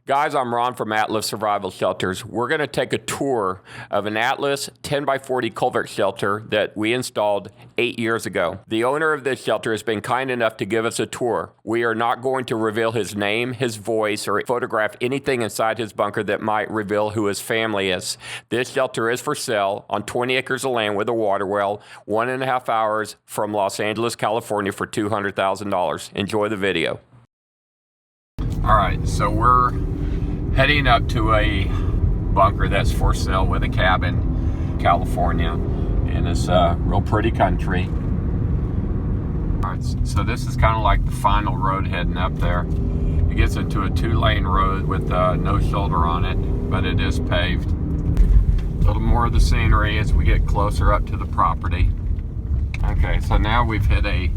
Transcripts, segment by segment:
Guys, I'm Ron from Atlas Survival Shelters. We're going to take a tour of an Atlas 10x40 culvert shelter that we installed 8 years ago. The owner of this shelter has been kind enough to give us a tour. We are not going to reveal his name, his voice, or photograph anything inside his bunker that might reveal who his family is. This shelter is for sale on 20 acres of land with a water well, 1.5 hours from Los Angeles, California for $200,000. Enjoy the video. All right, so we're heading up to a bunker that's for sale with a cabin, California, and it's a real pretty country. All right, so this is kind of like the final road heading up there. It gets into a 2-lane road with no shoulder on it, but it is paved. A little more of the scenery as we get closer up to the property. Okay, so now we've hit a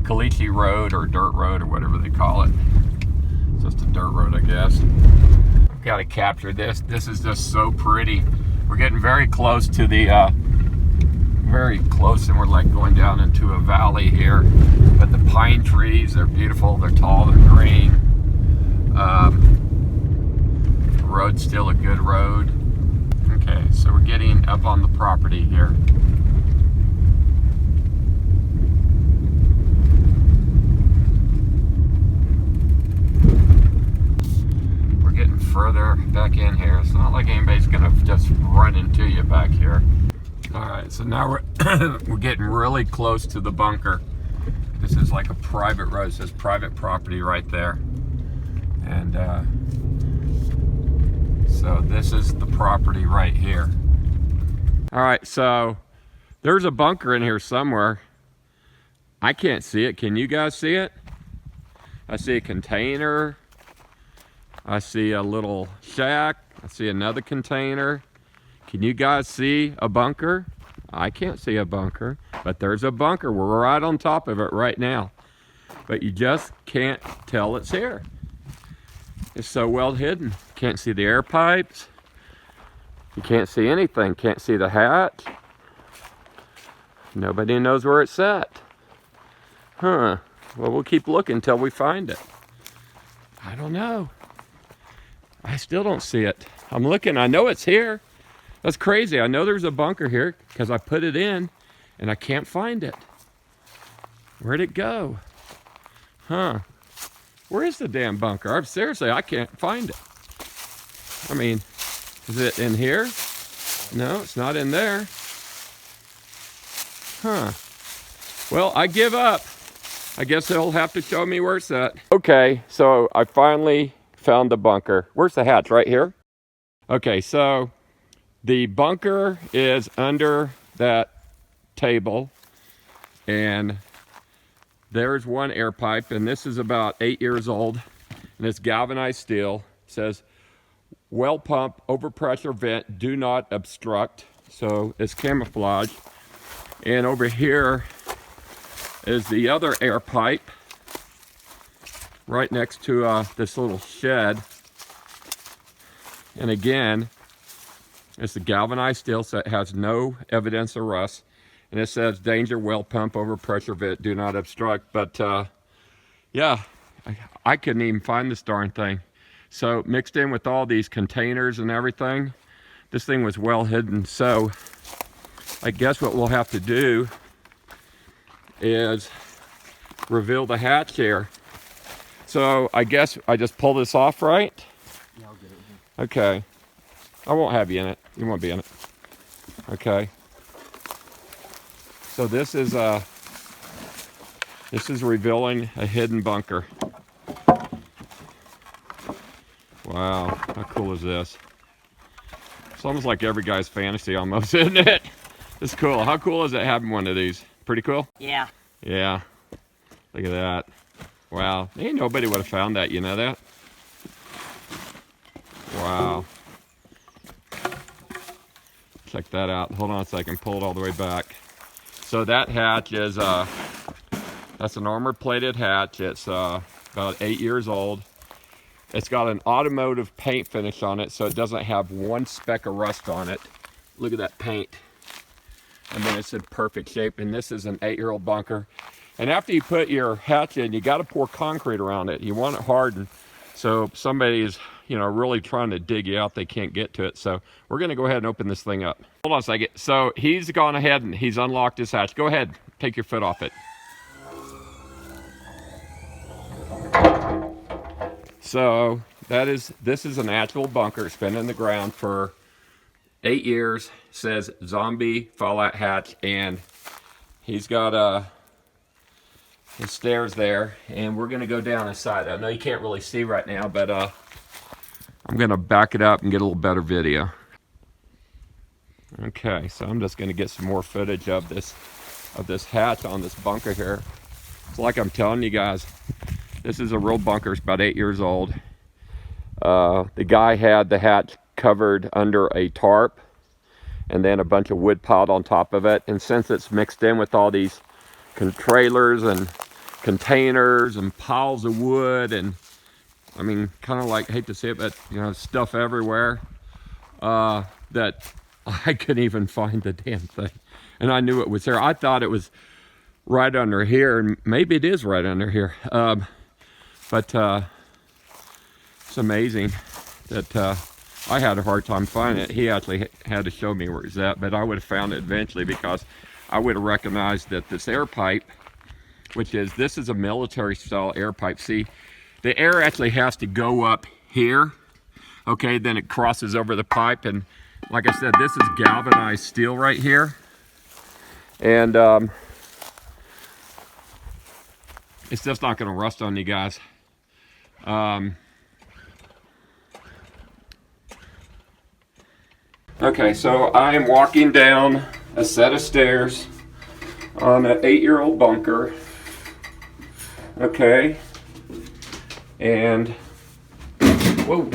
caliche road or dirt road or whatever they call it. Just a dirt road, I guess. I've got to capture this. This is just so pretty. We're getting very close to the, very close, and we're like going down into a valley here. But the pine trees, they're beautiful, they're tall, they're green. The road's still a good road. Okay, so we're getting up on the property here. Further back in here. It's not like anybody's gonna just run into you back here. All right, so now we're getting really close to the bunker. This is like a private road. It says private property right there. And so this is the property right here. All right, so there's a bunker in here somewhere. I can't see it. Can you guys see it? I see a container. I see a little shack. I see another container. Can you guys see a bunker? I can't see a bunker, but there's a bunker. We're right on top of it right now. But you just can't tell it's here. It's so well hidden. Can't see the air pipes. You can't see anything. Can't see the hatch. Nobody knows where it's at. Huh. Well, we'll keep looking until we find it. I don't know. I still don't see it. I'm looking, I know it's here. That's crazy. I know there's a bunker here because I put it in and I can't find it. Where'd it go? Huh. Where is the damn bunker? Seriously, I can't find it. I mean, is it in here? No, it's not in there. Huh. Well, I give up. I guess they'll have to show me where it's at. Okay, so I finally found the bunker. Where's the hatch? Right here? Okay, so the bunker is under that table, and there's one air pipe, and this is about 8 years old, and it's galvanized steel. It says well pump overpressure vent, do not obstruct. So it's camouflage. And over here is the other air pipe right next to this little shed. And again, it's a galvanized steel, so it has no evidence of rust. And it says danger well pump over pressure vent, do not obstruct. But yeah, I couldn't even find this darn thing. So mixed in with all these containers and everything, this thing was well hidden. So I guess what we'll have to do is reveal the hatch here. So I guess I just pull this off, right? Yeah, I'll get it here. Okay. I won't have you in it. You won't be in it. Okay. So this is revealing a hidden bunker. Wow, how cool is this? It's almost like every guy's fantasy almost, isn't it? It's cool. How cool is it having one of these? Pretty cool? Yeah. Yeah. Look at that. Wow. Ain't nobody would have found that, you know that? Wow. Check that out. Hold on a second, pull it all the way back. So that hatch is, that's an armor-plated hatch. It's about 8 years old. It's got an automotive paint finish on it, so it doesn't have one speck of rust on it. Look at that paint. And then it's in perfect shape, and this is an 8-year-old bunker. And after you put your hatch in, you got to pour concrete around it. You want it hardened. So somebody is, you know, really trying to dig you out. They can't get to it. So we're going to go ahead and open this thing up. Hold on a second. So he's gone ahead and he's unlocked his hatch. Go ahead. Take your foot off it. So this is an actual bunker. It's been in the ground for 8 years. It says zombie fallout hatch, and he's got his stairs there, and we're gonna go down inside. I know you can't really see right now, but I'm gonna back it up and get a little better video. Okay, so I'm just gonna get some more footage of this hatch on this bunker here. It's like I'm telling you guys, this is a real bunker. It's about 8 years old. The guy had the hatch covered under a tarp and then a bunch of wood piled on top of it. And since it's mixed in with all these trailers and containers and piles of wood, and I mean, kind of like, I hate to say it, but you know, stuff everywhere, that I couldn't even find the damn thing. And I knew it was there. I thought it was right under here, and maybe it is right under here. But it's amazing that I had a hard time finding it. He actually had to show me where it's at, but I would have found it eventually, because I would have recognized that this air pipe, this is a military style air pipe. See, the air actually has to go up here. Okay, then it crosses over the pipe, and like I said, this is galvanized steel right here. And it's just not going to rust on you guys. Okay, so I am walking down a set of stairs on an 8-year-old bunker. Okay, and whoa.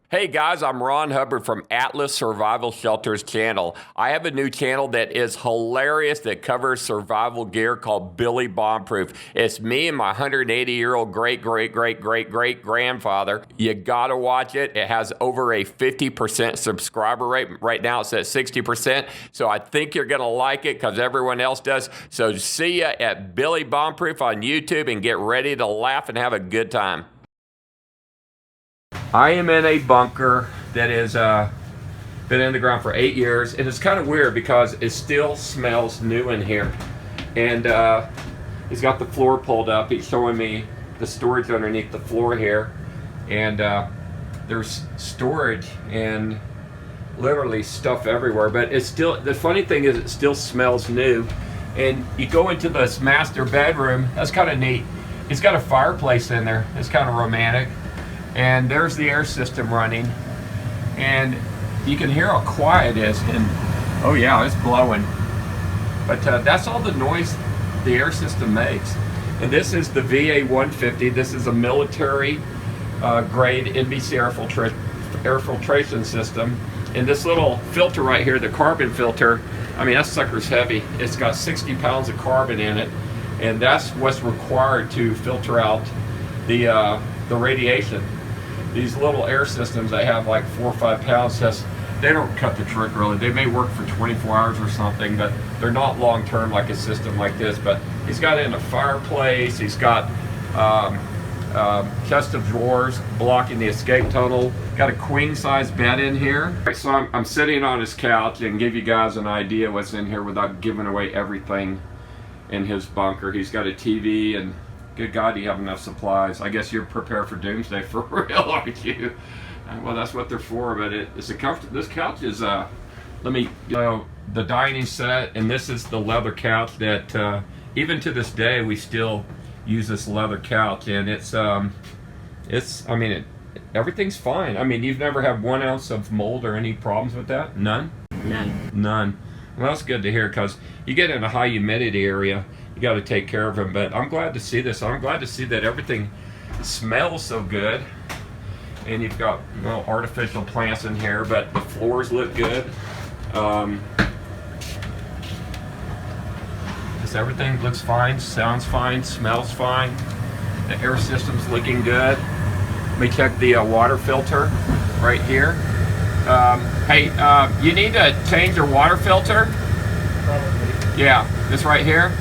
Hey guys, I'm Ron Hubbard from Atlas Survival Shelters channel. I have a new channel that is hilarious that covers survival gear called Billy Bombproof. It's me and my 180-year-old great-great-great-great-great-grandfather. You gotta watch it. It has over a 50% subscriber rate. Right now it's at 60%. So I think you're gonna like it because everyone else does. So see ya at Billy Bombproof on YouTube, and get ready to laugh and have a good time. I am in a bunker that has been in the ground for 8 years, and it's kind of weird because it still smells new in here. And he's got the floor pulled up. He's showing me the storage underneath the floor here, and there's storage and literally stuff everywhere. But it's still, the funny thing is, it still smells new. And you go into this master bedroom. That's kind of neat. It's got a fireplace in there. It's kind of romantic. And there's the air system running, and you can hear how quiet it is, and oh yeah, it's blowing. But that's all the noise the air system makes. And this is the VA 150. This is a military grade NBC air filtration system. And this little filter right here, the carbon filter, I mean, that sucker's heavy. It's got 60 pounds of carbon in it, and that's what's required to filter out the radiation. These little air systems, they have like 4 or 5 pounds. They don't cut the trick really. They may work for 24 hours or something, but they're not long term like a system like this. But he's got it in a fireplace. He's got chest of drawers blocking the escape tunnel. Got a queen size bed in here. So I'm sitting on his couch and give you guys an idea what's in here without giving away everything in his bunker. He's got a TV, and good God, do you have enough supplies? I guess you're prepared for Doomsday for real, aren't you? Well, that's what they're for, but it's a comfort. This couch is, the dining set, and this is the leather couch that, even to this day, we still use this leather couch, and everything's fine. I mean, you've never had 1 ounce of mold or any problems with that? None? None. Well, that's good to hear, because you get in a high humidity area, you got to take care of them. But I'm glad to see this. I'm glad to see that everything smells so good. And you've got artificial plants in here, but the floors look good. Just everything looks fine, sounds fine, smells fine. The air system's looking good. Let me check the water filter right here. Hey, you need to change your water filter? Probably. Yeah, this right here.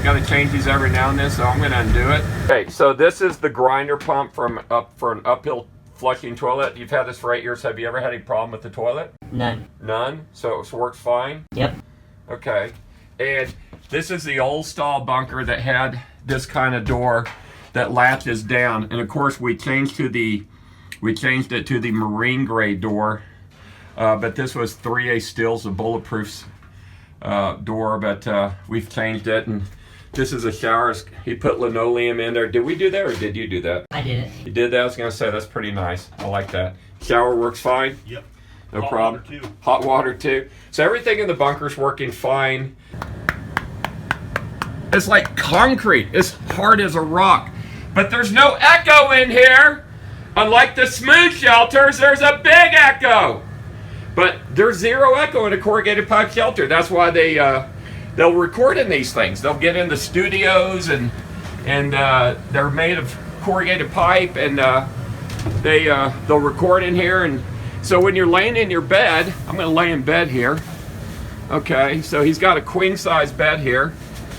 Got to change these every now and then, so I'm going to undo it. Okay, so this is the grinder pump for an uphill flushing toilet. You've had this for 8 years. Have you ever had any problem with the toilet? None. None? So it works fine? Yep. Okay. And this is the old style bunker that had this kind of door that latches down. And of course we changed it to the marine grade door. But this was 3A Steel's, a bulletproof door, but we've changed it. And this is a shower. He put linoleum in there. Did we do that, or did you do that? I did it. You did that? I was going to say, that's pretty nice. I like that. Shower works fine? Yep. No Hot problem. water too. Hot water too. So everything in the bunker's working fine. It's like concrete. It's hard as a rock. But there's no echo in here. Unlike the smooth shelters, there's a big echo. But there's zero echo in a corrugated pipe shelter. That's why they'll record in these things. They'll get in the studios and they're made of corrugated pipe, and they'll record in here. And so when you're laying in your bed, I'm going to lay in bed here. Okay, so he's got a queen size bed here.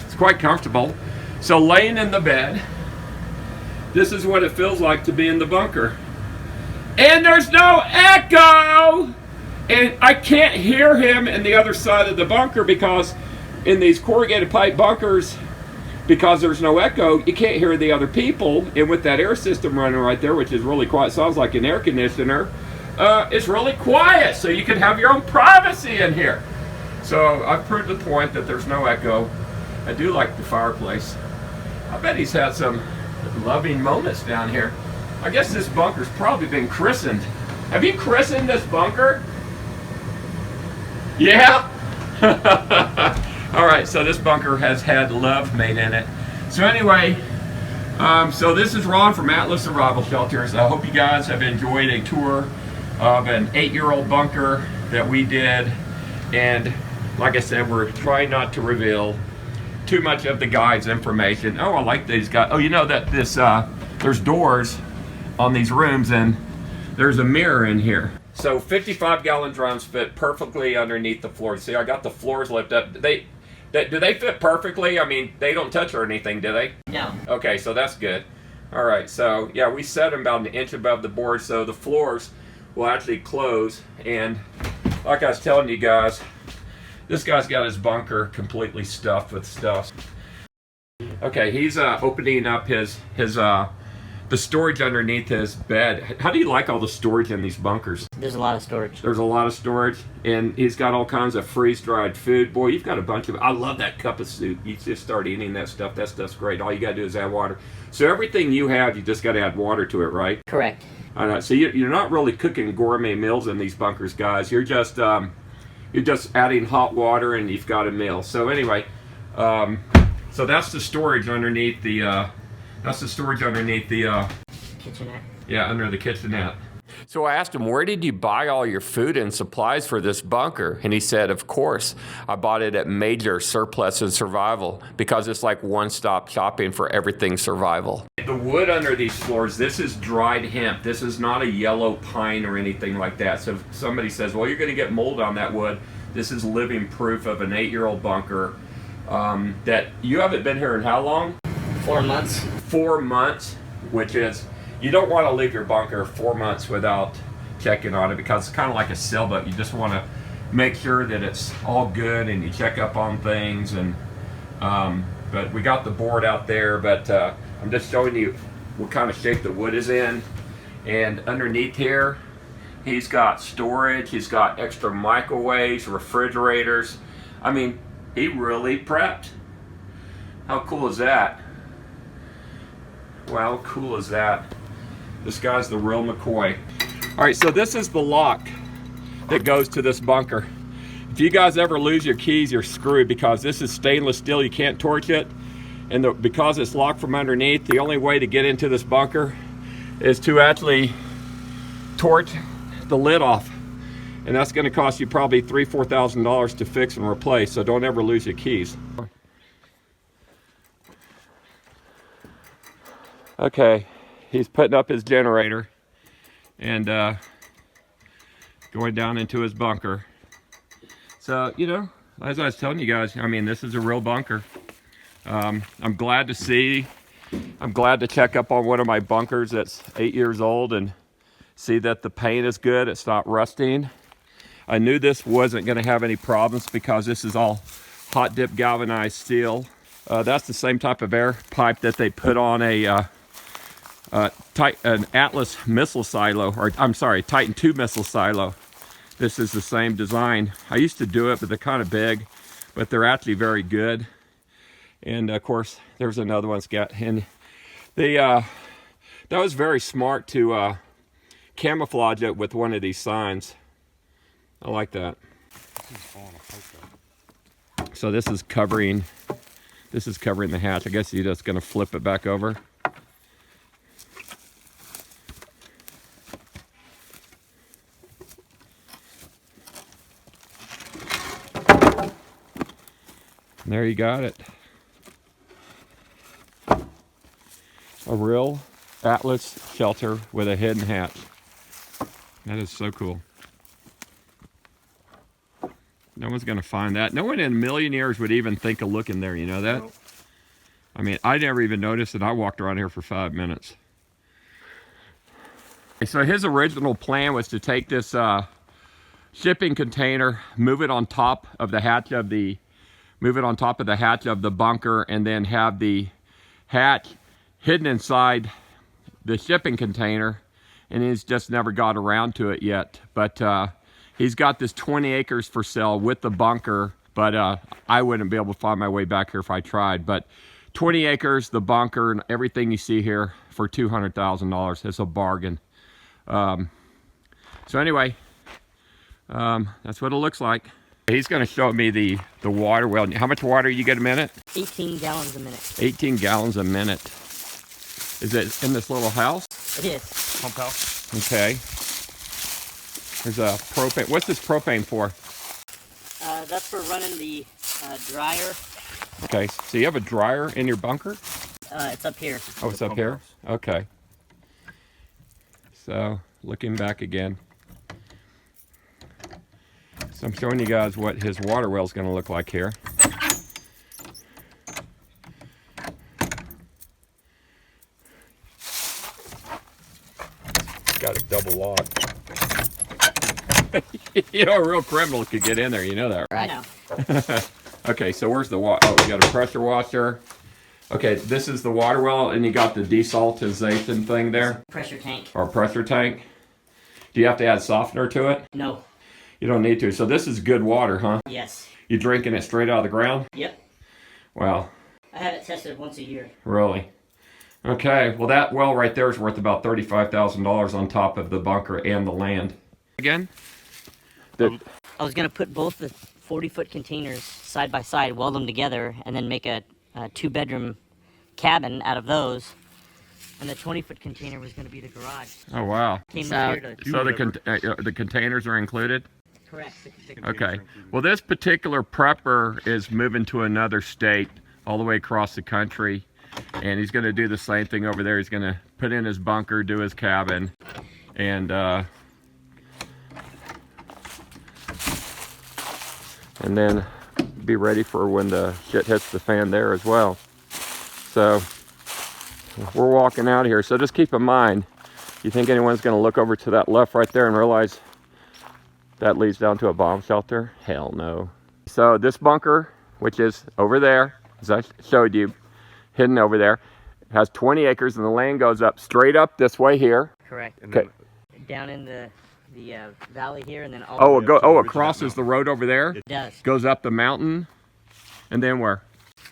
It's quite comfortable. So laying in the bed, this is what it feels like to be in the bunker. And there's no echo! And I can't hear him in the other side of the bunker, because in these corrugated pipe bunkers, because there's no echo, you can't hear the other people. And with that air system running right there, which is really quiet, sounds like an air conditioner, it's really quiet, so you can have your own privacy in here. So I've proved the point that there's no echo. I do like the fireplace. I bet he's had some loving moments down here. I guess this bunker's probably been christened. Have you christened this bunker? Yeah? All right, so this bunker has had love made in it. So anyway, so this is Ron from Atlas Survival Shelters. I hope you guys have enjoyed a tour of an 8-year-old bunker that we did. And like I said, we're trying not to reveal too much of the guide's information. Oh, I like these guys. Oh, you know that this there's doors on these rooms, and there's a mirror in here. So 55-gallon drums fit perfectly underneath the floor. See, I got the floors lifted up. Do they fit perfectly? I mean, they don't touch or anything, do they? No. Okay, so that's good. All right, so yeah, we set them about an inch above the board, so the floors will actually close. And like I was telling you guys, this guy's got his bunker completely stuffed with stuff. Okay, he's opening up the storage underneath his bed. How do you like all the storage in these bunkers? There's a lot of storage. There's a lot of storage, and he's got all kinds of freeze-dried food. Boy, you've got a bunch of... I love that cup of soup. You just start eating that stuff. That stuff's great. All you got to do is add water. So everything you have, you just got to add water to it, right? Correct. I know. So you're not really cooking gourmet meals in these bunkers, guys. You're just adding hot water, and you've got a meal. So anyway, so that's the storage underneath the... kitchenette. Yeah, under the kitchenette. So I asked him, where did you buy all your food and supplies for this bunker? And he said, of course, I bought it at Major Surplus and Survival, because it's like one-stop shopping for everything survival. The wood under these floors, this is dried hemp. This is not a yellow pine or anything like that. So if somebody says, well, you're going to get mold on that wood, this is living proof of an 8-year-old bunker. That you haven't been here in how long? 4 months. 4 months, which is, you don't want to leave your bunker 4 months without checking on it, because it's kind of like a sailboat. You just want to make sure that it's all good, and you check up on things. And but we got the board out there, but I'm just showing you what kind of shape the wood is in. And underneath here, he's got storage. He's got extra microwaves, refrigerators. I mean, he really prepped. How cool is that? Well, how cool is that? This guy's the real McCoy. All right, so this is the lock that goes to this bunker. If you guys ever lose your keys, you're screwed, because this is stainless steel. You can't torch it. And because it's locked from underneath, the only way to get into this bunker is to actually torch the lid off. And that's going to cost you probably $3,000 to $4,000 to fix and replace, so don't ever lose your keys. Okay, he's putting up his generator and going down into his bunker. So, you know, as I was telling you guys, I mean, this is a real bunker. I'm glad to check up on one of my bunkers that's 8 years old and see that the paint is good, it's not rusting. I knew this wasn't going to have any problems because this is all hot dip galvanized steel. That's the same type of air pipe that they put on an Atlas missile silo, or I'm sorry, Titan II missile silo. This is the same design. I used to do it, but they're kind of big, but they're actually very good. And of course, there's another one's got, and that was very smart to camouflage it with one of these signs. I like that. So this is covering the hatch. I guess you're just going to flip it back over. And there you got it. A real Atlas shelter with a hidden hatch. That is so cool. No one's going to find that. No one in a million years would even think of looking there, you know that? Nope. I mean, I never even noticed it. I walked around here for 5 minutes. So his original plan was to take this shipping container, move it on top of the hatch of the bunker, and then have the hatch hidden inside the shipping container, and he's just never got around to it yet. But he's got this 20 acres for sale with the bunker, but I wouldn't be able to find my way back here if I tried. But 20 acres, the bunker, and everything you see here for $200,000. It's a bargain. So anyway, that's what it looks like. He's going to show me the water well. How much water you get a minute? 18 gallons a minute. 18 gallons a minute. Is it in this little house? It is. Pump house. Okay. There's a propane. What's this propane for? That's for running the dryer. Okay, so you have a dryer in your bunker? It's up here. Oh, it's up here? Okay. So, looking back again. So I'm showing you guys what his water well is going to look like here. Got a double lock. You know, a real criminal could get in there, you know that, right? I know. Okay, so where's the water? Oh, we got a pressure washer. Okay, this is the water well, and you got the desaltization thing there? Pressure tank. Or pressure tank. Do you have to add softener to it? No. You don't need to. So this is good water, huh? Yes. You drinking it straight out of the ground? Yep. Wow. I have it tested once a year. Really? Okay, well that well right there is worth about $35,000 on top of the bunker and the land. Again? I was going to put both the 40-foot containers side by side, weld them together, and then make a 2-bedroom cabin out of those. And the 20-foot container was going to be the garage. Oh, wow. Came up here to... So the containers are included? Correct. Okay. Well, this particular prepper is moving to another state all the way across the country. And he's going to do the same thing over there. He's going to put in his bunker, do his cabin, and then be ready for when the shit hits the fan there as well. So we're walking out of here. So just keep in mind, you think anyone's going to look over to that left right there and realize that leads down to a bomb shelter? Hell no. So this bunker, which is over there, as I showed you, hidden over there, has 20 acres, and the land goes up straight up this way here. Correct. Okay. Down in the valley here, and then all it crosses the road over there? It does. Goes up the mountain, and then where?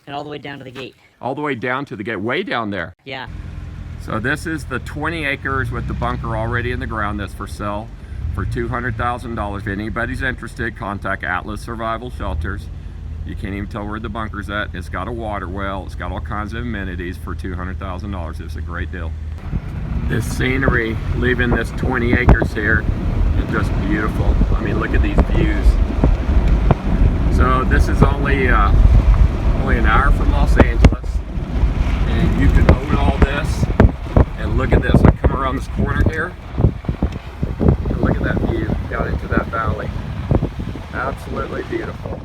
And all the way down to the gate. All the way down to the gate, way down there. Yeah. So this is the 20 acres with the bunker already in the ground that's for sale for $200,000. If anybody's interested, contact Atlas Survival Shelters. You can't even tell where the bunker's at. It's got a water well. It's got all kinds of amenities for $200,000. It's a great deal. This scenery, leaving this 20 acres here, is just beautiful. I mean, look at these views. So this is only an hour from Los Angeles, and you can own all this. And look at this. I come around this corner here, and look at that view out into that valley. Absolutely beautiful.